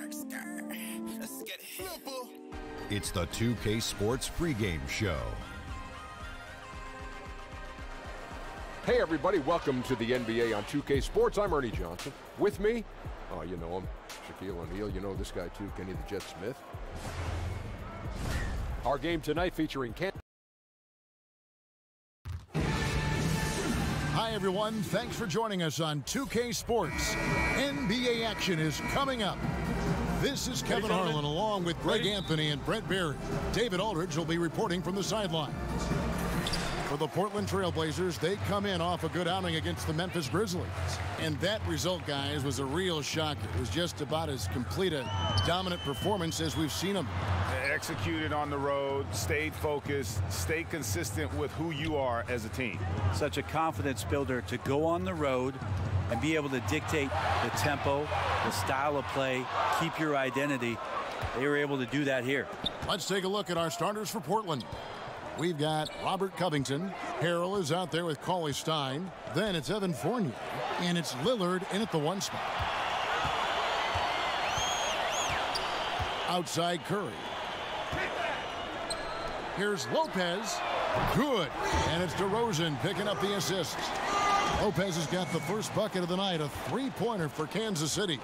Let's get it. It's the 2K Sports pregame show. Hey everybody, welcome to the NBA on 2K Sports. I'm Ernie Johnson. With me, oh you know him, Shaquille O'Neal. You know this guy too, Kenny the Jet Smith. Our game tonight featuring Hi everyone, thanks for joining us on 2K Sports. NBA action is coming up. This is Kevin Harlan along with Greg Anthony and Brett Barry. David Aldridge will be reporting from the sidelines. For the Portland Trail Blazers, they come in off a good outing against the Memphis Grizzlies. And that result, guys, was a real shocker. It was just about as complete a dominant performance as we've seen them. Executed on the road, stayed focused, stay consistent with who you are as a team. Such a confidence builder to go on the road and be able to dictate the tempo, the style of play, keep your identity. They were able to do that here. Let's take a look at our starters for Portland. We've got Robert Covington. Harrell is out there with Cauley Stein. Then it's Evan Fournier. And it's Lillard in at the 1 spot. Outside Curry. Here's Lopez. Good. And it's DeRozan picking up the assist. Lopez has got the first bucket of the night, a three-pointer for Kansas City.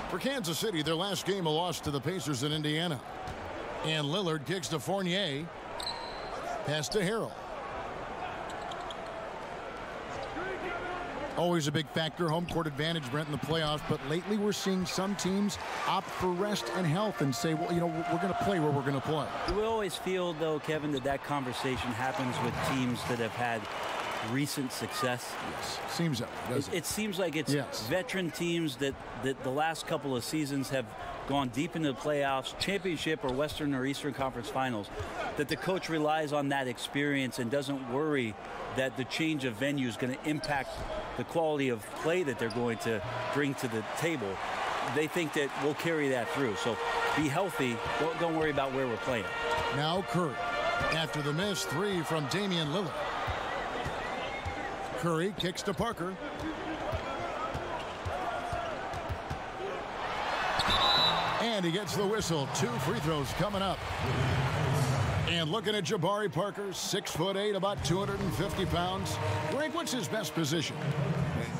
For Kansas City, their last game a loss to the Pacers in Indiana. And Lillard kicks to Fournier. Pass to Harrell. Always a big factor, home court advantage, Brent, in the playoffs. But lately we're seeing some teams opt for rest and health and say, well, you know, we're going to play where we're going to play. We always feel, though, Kevin, that conversation happens with teams that have had recent success. Yes, seems that way, doesn't it? It seems like it's veteran teams that the last couple of seasons have gone deep into the playoffs, championship or Western or Eastern Conference Finals, that the coach relies on that experience and doesn't worry that the change of venue is going to impact the quality of play that they're going to bring to the table. They think that we'll carry that through. So be healthy. Don't worry about where we're playing. Now Curry. After the miss, 3 from Damian Lillard. Curry kicks to Parker. And he gets the whistle. 2 free throws coming up. And looking at Jabari Parker, 6'8", about 250 pounds. Greg, what's his best position?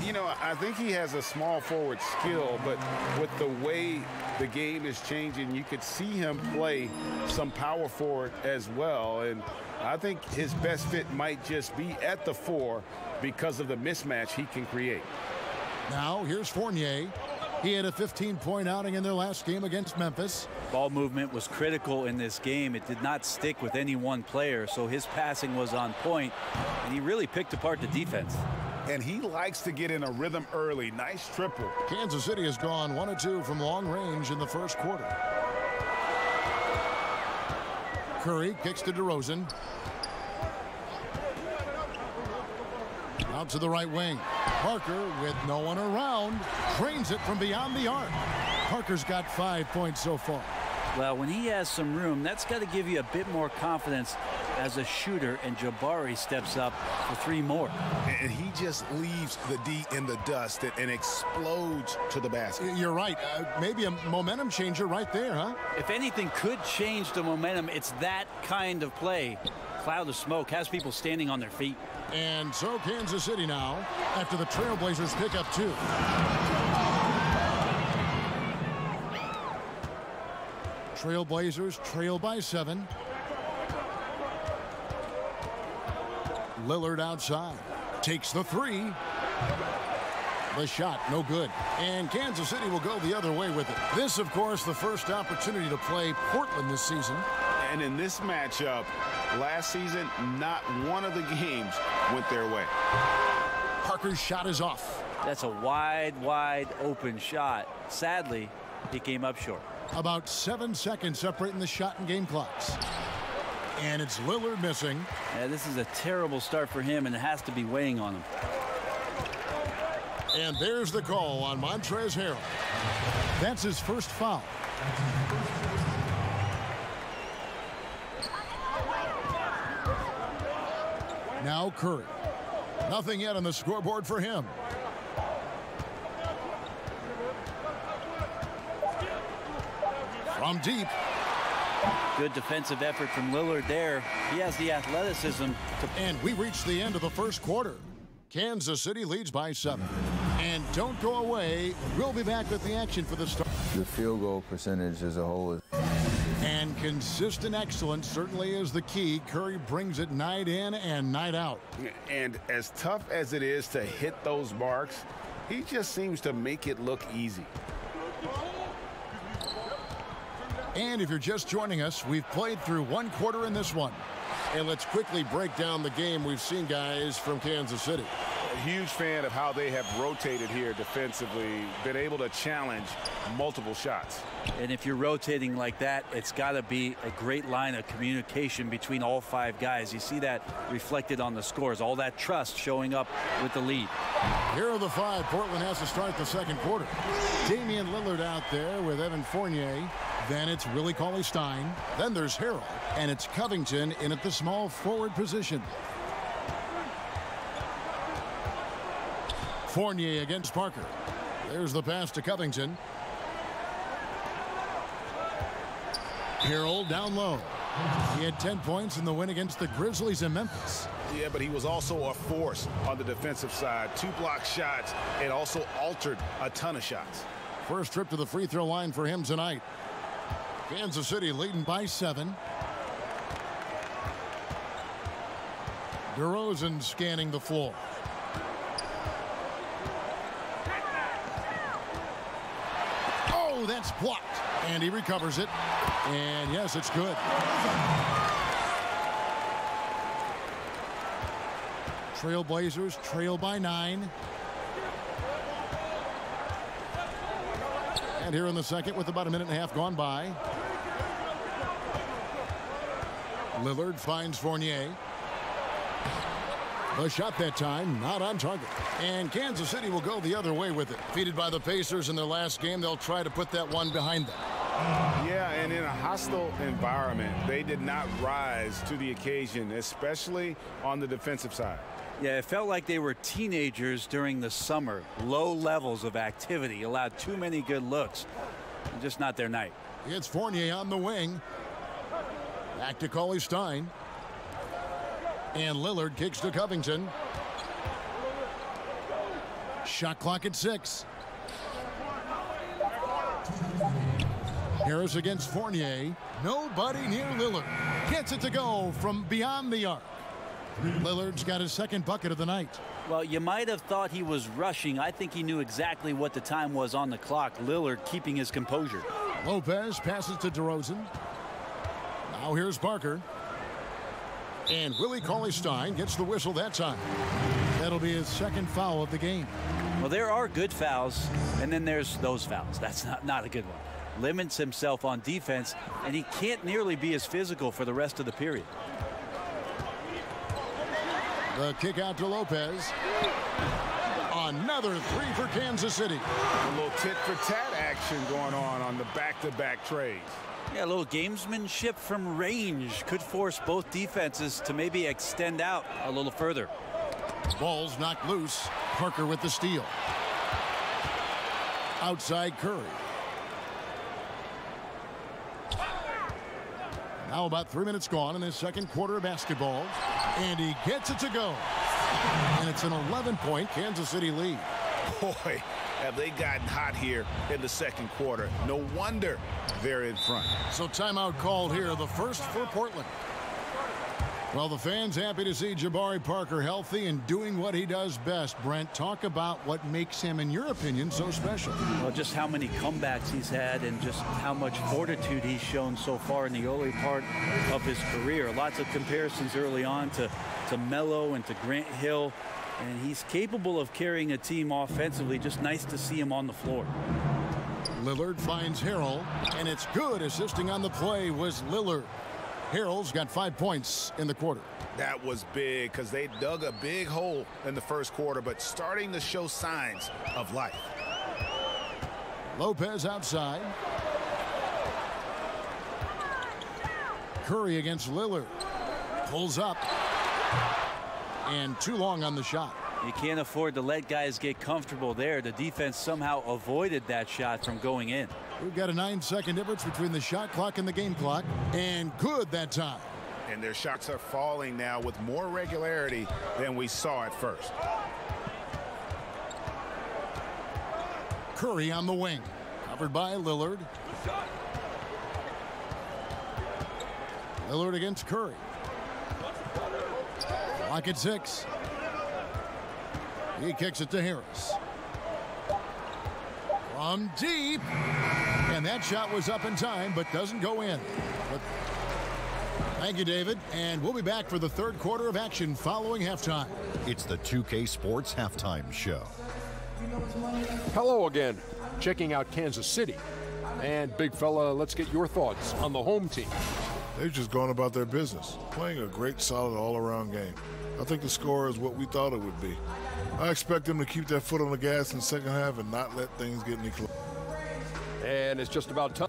You know, I think he has a small forward skill, but with the way the game is changing, you could see him play some power forward as well. And I think his best fit might just be at the 4 because of the mismatch he can create. Now here's Fournier. He had a 15-point outing in their last game against Memphis. Ball movement was critical in this game. It did not stick with any one player, so his passing was on point, and he really picked apart the defense. And he likes to get in a rhythm early. Nice triple. Kansas City has gone 1 of 2 from long range in the first quarter. Curry kicks to DeRozan. Out to the right wing. Parker, with no one around, trains it from beyond the arc. Parker's got 5 points so far. Well, when he has some room, that's got to give you a bit more confidence as a shooter, and Jabari steps up for 3 more. And he just leaves the D in the dust and explodes to the basket. You're right. Maybe a momentum changer right there, huh? If anything could change the momentum, it's that kind of play. Cloud of smoke has people standing on their feet. And so Kansas City now, after the Trailblazers pick up 2. Trailblazers trail by 7. Lillard outside. Takes the 3. The shot, no good. And Kansas City will go the other way with it. This, of course, the first opportunity to play Portland this season. And in this matchup, last season, not one of the games went their way. Parker's shot is off. That's a wide open shot. Sadly, he came up short. About 7 seconds separating the shot and game clocks. And it's Lillard missing. Yeah, this is a terrible start for him, and it has to be weighing on him. And there's the call on Montrezl Harrell. That's his first foul. Now Curry. Nothing yet on the scoreboard for him. from deep. Good defensive effort from Lillard there. He has the athleticism to... And we reached the end of the first quarter. Kansas City leads by 7. And don't go away. We'll be back with the action for the start. The field goal percentage as a whole is... And consistent excellence certainly is the key. Curry brings it night in and night out. And as tough as it is to hit those marks, he just seems to make it look easy. And if you're just joining us, we've played through one quarter in this one. And let's quickly break down the game we've seen, guys, from Kansas City. A huge fan of how they have rotated here defensively, been able to challenge multiple shots. And if you're rotating like that, it's got to be a great line of communication between all 5 guys. You see that reflected on the scores, all that trust showing up with the lead. Here are the 5. Portland has to start the second quarter. Damian Lillard out there with Evan Fournier. Then it's Willie Cauley-Stein. Then there's Harrell. And it's Covington in at the small forward position. Fournier against Parker. There's the pass to Covington. Harrell down low. He had 10 points in the win against the Grizzlies in Memphis. Yeah, but he was also a force on the defensive side. 2 block shots and also altered a ton of shots. First trip to the free throw line for him tonight. Kansas City leading by 7. DeRozan scanning the floor. Oh, that's blocked. And he recovers it. And yes, it's good. Trailblazers trail by 9. And here in the second with about a minute and a half gone by. Lillard finds Fournier. The shot that time not on target. And Kansas City will go the other way with it. Defeated by the Pacers in their last game, they'll try to put that one behind them. Yeah, and in a hostile environment, they did not rise to the occasion, especially on the defensive side. Yeah, it felt like they were teenagers during the summer. Low levels of activity, allowed too many good looks. Just not their night. It's Fournier on the wing. Back to Cauley-Stein. And Lillard kicks to Covington. Shot clock at 6. Harris against Fournier. Nobody near Lillard. Gets it to go from beyond the arc. Lillard's got his second bucket of the night. Well, you might have thought he was rushing. I think he knew exactly what the time was on the clock. Lillard keeping his composure. Lopez passes to DeRozan. Now here's Parker. And Willie Cauley-Stein gets the whistle that time. That'll be his second foul of the game. Well, there are good fouls, and then there's those fouls. That's not a good one. Limits himself on defense, and he can't nearly be as physical for the rest of the period. The kick out to Lopez. Another 3 for Kansas City. A little tit-for-tat action going on the back-to-back trades. Yeah, a little gamesmanship from range could force both defenses to maybe extend out a little further. Ball's knocked loose. Parker with the steal. Outside Curry. Now about 3 minutes gone in this second quarter of basketball. And he gets it to go. And it's an 11-point Kansas City lead. Boy, have they gotten hot here in the second quarter. No wonder they're in front. So timeout called here, the first for Portland. Well, the fans happy to see Jabari Parker healthy and doing what he does best. Brent, talk about what makes him, in your opinion, so special. Well, just how many comebacks he's had and just how much fortitude he's shown so far in the early part of his career. Lots of comparisons early on to Melo and to Grant Hill. And he's capable of carrying a team offensively. Just nice to see him on the floor. Lillard finds Harrell, and it's good. Assisting on the play was Lillard. Harrell's got 5 points in the quarter. That was big because they dug a big hole in the first quarter, but starting to show signs of life. Lopez outside. Curry against Lillard. Pulls up. And too long on the shot. You can't afford to let guys get comfortable there. The defense somehow avoided that shot from going in. We've got a 9-second difference between the shot clock and the game clock, and good that time. And their shots are falling now with more regularity than we saw at first. Curry on the wing, covered by Lillard. Lillard against Curry. Clock at 6. He kicks it to Harris. From deep. And that shot was up in time, but doesn't go in. Thank you, David. And we'll be back for the third quarter of action following halftime. It's the 2K Sports Halftime Show. Hello again. Checking out Kansas City. And big fella, let's get your thoughts on the home team. They've just gone about their business, playing a great, solid, all-around game. I think the score is what we thought it would be. I expect them to keep their foot on the gas in the second half and not let things get any closer. And it's just about time.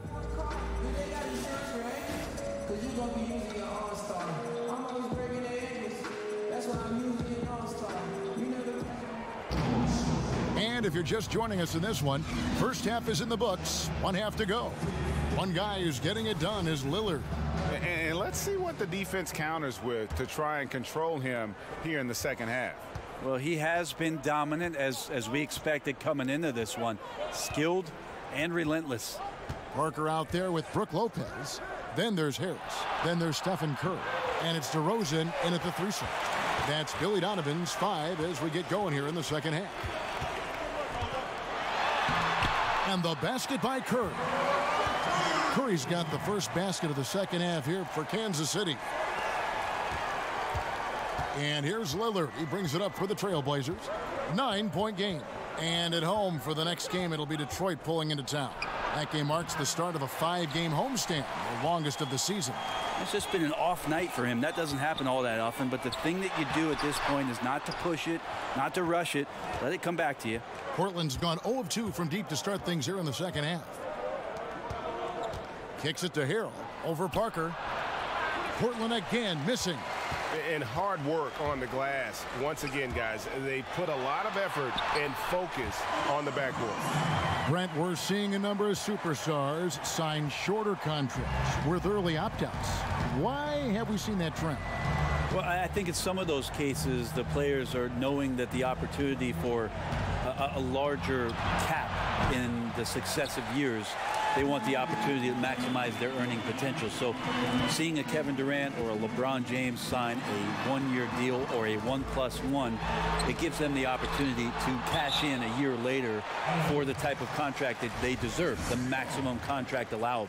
And if you're just joining us in this one, first half is in the books. 1 half to go. One guy who's getting it done is Lillard. And let's see what the defense counters with to try and control him here in the second half. Well, he has been dominant as we expected coming into this one. Skilled and relentless. Parker out there with Brook Lopez. Then there's Harris. Then there's Stephen Curry. And it's DeRozan in at the 3 slot. That's Billy Donovan's 5 as we get going here in the second half. And the basket by Curry. Curry's got the first basket of the second half here for Kansas City. And here's Lillard. He brings it up for the Trailblazers. 9-point game. And at home for the next game, it'll be Detroit pulling into town. That game marks the start of a 5-game homestand, the longest of the season. It's just been an off night for him. That doesn't happen all that often, but the thing that you do at this point is not to push it, not to rush it. Let it come back to you. Portland's gone 0 of 2 from deep to start things here in the second half. Kicks it to Harrell over Parker. Portland again missing. And hard work on the glass. Once again, guys, they put a lot of effort and focus on the backboard. Brent, we're seeing a number of superstars sign shorter contracts with early opt-outs. Why have we seen that trend? Well, I think in some of those cases, the players are knowing that the opportunity for a larger cap in the successive years, they want the opportunity to maximize their earning potential. So seeing a Kevin Durant or a LeBron James sign a 1-year deal or a 1+1, it gives them the opportunity to cash in a year later for the type of contract that they deserve, the maximum contract allowed.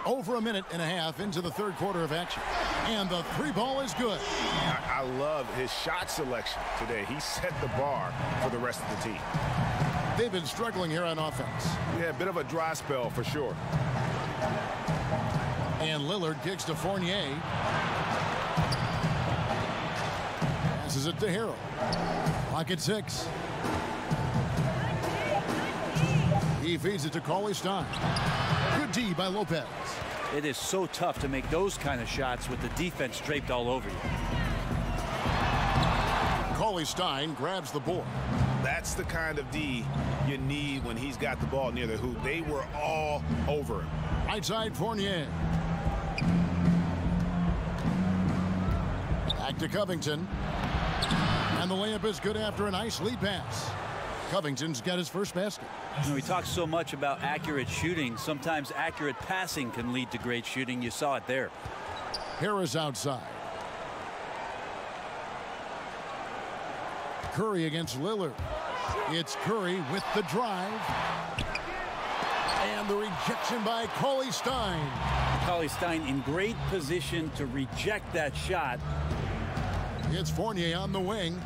Over a minute and a half into the third quarter of action. And the 3-ball is good. I love his shot selection today. He set the bar for the rest of the team. They've been struggling here on offense. Yeah, a bit of a dry spell for sure. And Lillard kicks to Fournier. Passes it to Harrell. Clock at 6. He feeds it to Cauley-Stein. Good D by Lopez. It is so tough to make those kind of shots with the defense draped all over you. Cauley-Stein grabs the board. That's the kind of D you need when he's got the ball near the hoop. They were all over him. Right side, Fournier. Back to Covington. And the layup is good after a nice lead pass. Covington's got his first basket. You know, we talk so much about accurate shooting. Sometimes accurate passing can lead to great shooting. You saw it there. Harris outside. Curry against Lillard. It's Curry with the drive. And the rejection by Cauley-Stein. Cauley-Stein in great position to reject that shot. It's Fournier on the wing.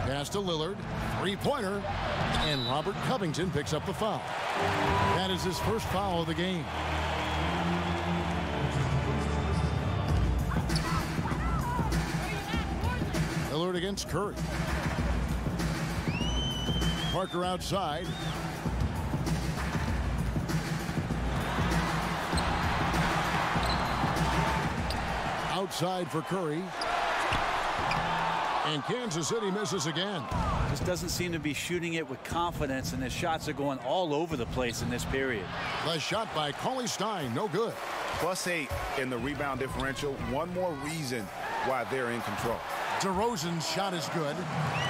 Pass to Lillard, 3-pointer, and Robert Covington picks up the foul. That is his first foul of the game. Lillard against Curry. Parker outside. Outside for Curry. And Kansas City misses again. Just doesn't seem to be shooting it with confidence, and his shots are going all over the place in this period. The shot by Cauley Stein, no good. +8 in the rebound differential. One more reason why they're in control. DeRozan's shot is good.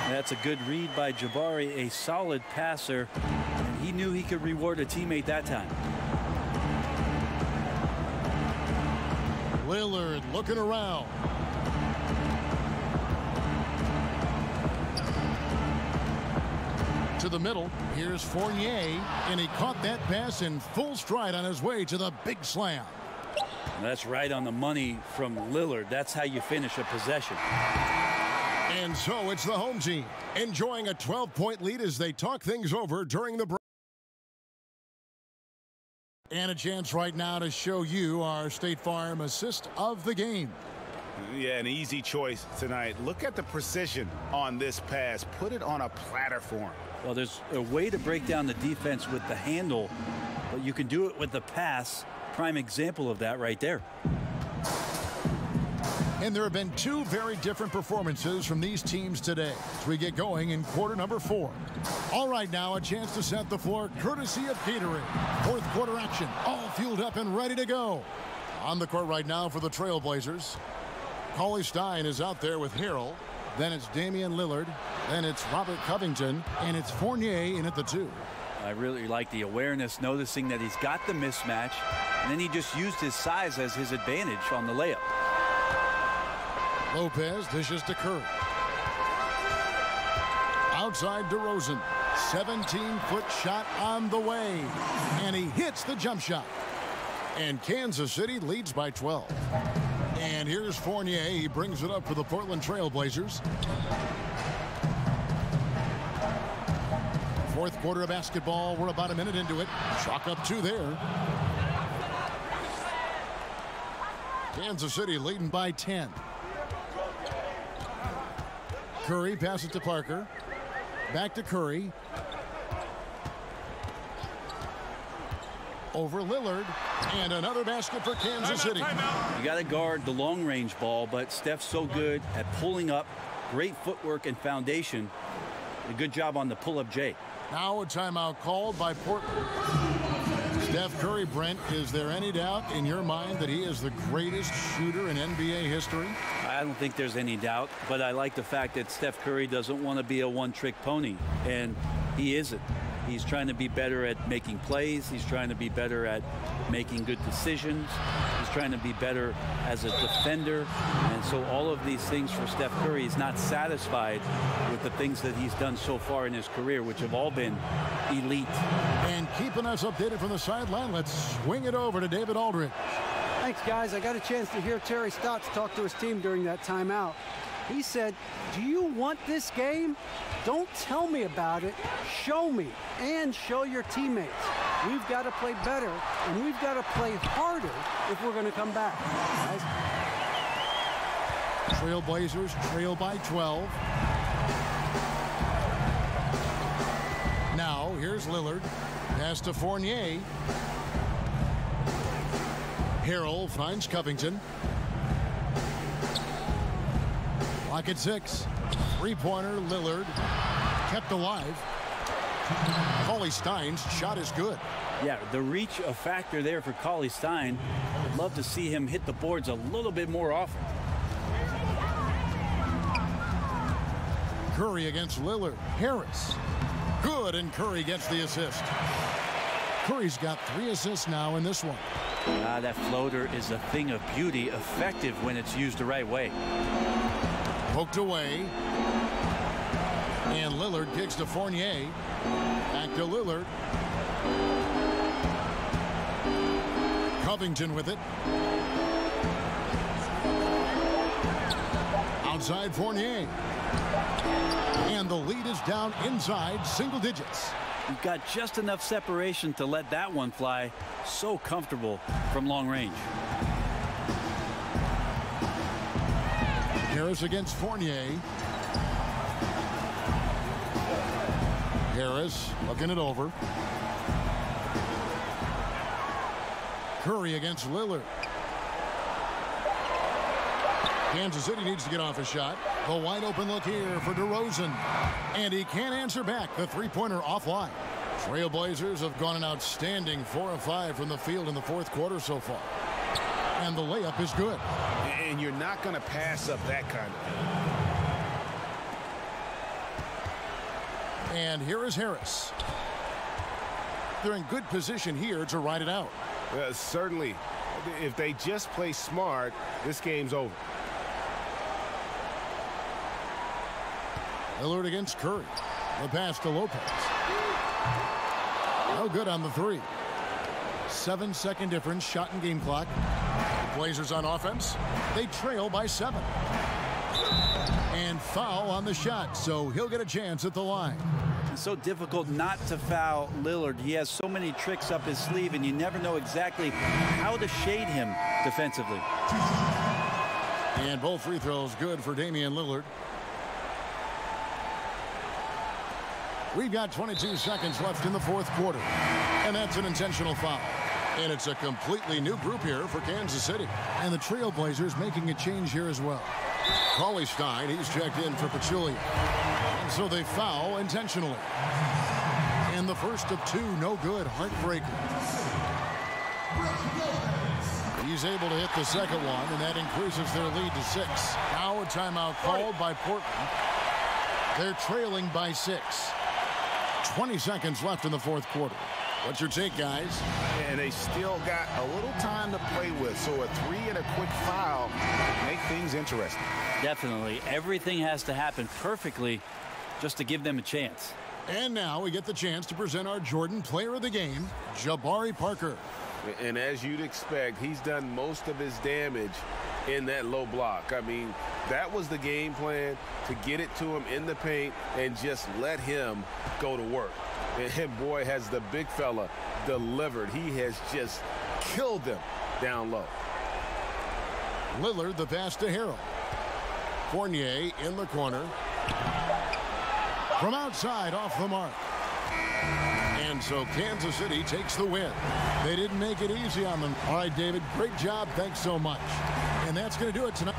That's a good read by Jabari, a solid passer, and he knew he could reward a teammate that time. Lillard looking around. To the middle, here's Fournier, and he caught that pass in full stride on his way to the big slam. That's right on the money from Lillard. That's how you finish a possession. And so it's the home team enjoying a 12-point lead as they talk things over during the break. And a chance right now to show you our State Farm assist of the game. Yeah, an easy choice tonight. Look at the precision on this pass. Put it on a platter for him. Well, there's a way to break down the defense with the handle, but you can do it with the pass. Prime example of that right there. And there have been two very different performances from these teams today as we get going in quarter number 4. All right, now a chance to set the floor courtesy of Gatorade. Fourth quarter action, all fueled up and ready to go. On the court right now for the Trailblazers, Cauley Stein is out there with Harrell. Then it's Damian Lillard. Then it's Robert Covington. And it's Fournier in at the 2. I really like the awareness, noticing that he's got the mismatch, and then he just used his size as his advantage on the layup. Lopez dishes to Curry. Outside DeRozan. 17-foot shot on the way. And he hits the jump shot. And Kansas City leads by 12. And here's Fournier. He brings it up for the Portland Trailblazers. Fourth quarter of basketball. We're about a minute into it. Chalk up 2 there. Kansas City leading by 10. Curry passes to Parker. Back to Curry. Over Lillard. And another basket for Kansas City. You got to guard the long-range ball, but Steph's so good at pulling up. Great footwork and foundation. A good job on the pull-up J. Now a timeout called by Portland. Steph Curry, Brent, is there any doubt in your mind that he is the greatest shooter in NBA history? I don't think there's any doubt, but I like the fact that Steph Curry doesn't want to be a one-trick pony, and he isn't. He's trying to be better at making plays. He's trying to be better at making good decisions. He's trying to be better as a defender. And so all of these things for Steph Curry, is not satisfied with the things that he's done so far in his career, which have all been elite. And keeping us updated from the sideline, let's swing it over to David Aldridge. Thanks, guys. I got a chance to hear Terry Stotts talk to his team during that timeout. He said, do you want this game? Don't tell me about it. Show me and show your teammates. We've got to play better, and we've got to play harder if we're going to come back, guys. Trailblazers trail by 12. Now, here's Lillard. Pass to Fournier. Harrell finds Covington. Clock at 6. Three-pointer, Lillard. Kept alive. Cauley Stein's shot is good. Yeah, the reach a factor there for Cauley Stein. I'd love to see him hit the boards a little bit more often. Curry against Lillard. Harris. Good, and Curry gets the assist. Curry's got 3 assists now in this one. That floater is a thing of beauty, effective when it's used the right way. Poked away. And Lillard kicks to Fournier. Back to Lillard. Covington with it. Outside Fournier. And the lead is down inside single digits. You've got just enough separation to let that one fly. So comfortable from long range. Harris against Fournier. Harris looking it over. Curry against Lillard. Kansas City needs to get off a shot. The wide open look here for DeRozan. And he can't answer back. The three-pointer offline. Trailblazers have gone an outstanding 4 of 5 from the field in the fourth quarter so far. And the layup is good. And you're not going to pass up that kind of. And here is Harris. They're in good position here to ride it out. Certainly. If they just play smart, this game's over. Lillard against Curry. The pass to Lopez. No good on the three. 7-second difference, shot and game clock. The Blazers on offense. They trail by 7. And foul on the shot, so he'll get a chance at the line. It's so difficult not to foul Lillard. He has so many tricks up his sleeve, and you never know exactly how to shade him defensively. And both free throws good for Damian Lillard. We've got 22 seconds left in the fourth quarter. And that's an intentional foul. And it's a completely new group here for Kansas City. And the Trailblazers making a change here as well. Cauley Stein, he's checked in for Pachulia. And so they foul intentionally. And the first of 2, no good, heartbreaker. He's able to hit the second one, and that increases their lead to 6. Now a timeout called by Portland. They're trailing by 6. 20 seconds left in the fourth quarter. What's your take, guys? And they still got a little time to play with, so a 3 and a quick foul make things interesting. Definitely. Everything has to happen perfectly just to give them a chance. And now we get the chance to present our Jordan Player of the Game, Jabari Parker. And as you'd expect, he's done most of his damage in that low block. I mean, that was the game plan, to get it to him in the paint and just let him go to work. And boy, has the big fella delivered. He has just killed them down low. Lillard, the pass to Harrell. Fournier in the corner. From outside, off the mark. And so Kansas City takes the win. They didn't make it easy on them. All right, David, great job. Thanks so much. And that's going to do it tonight.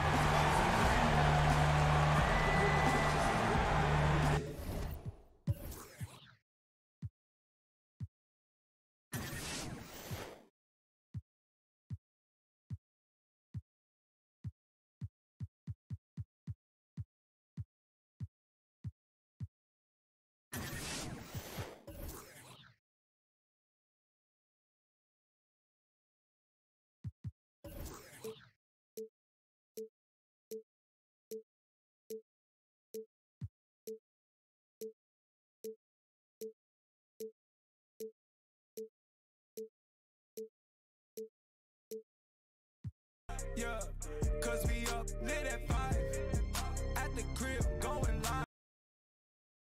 Yeah, cause we up lit at 5 at the crib.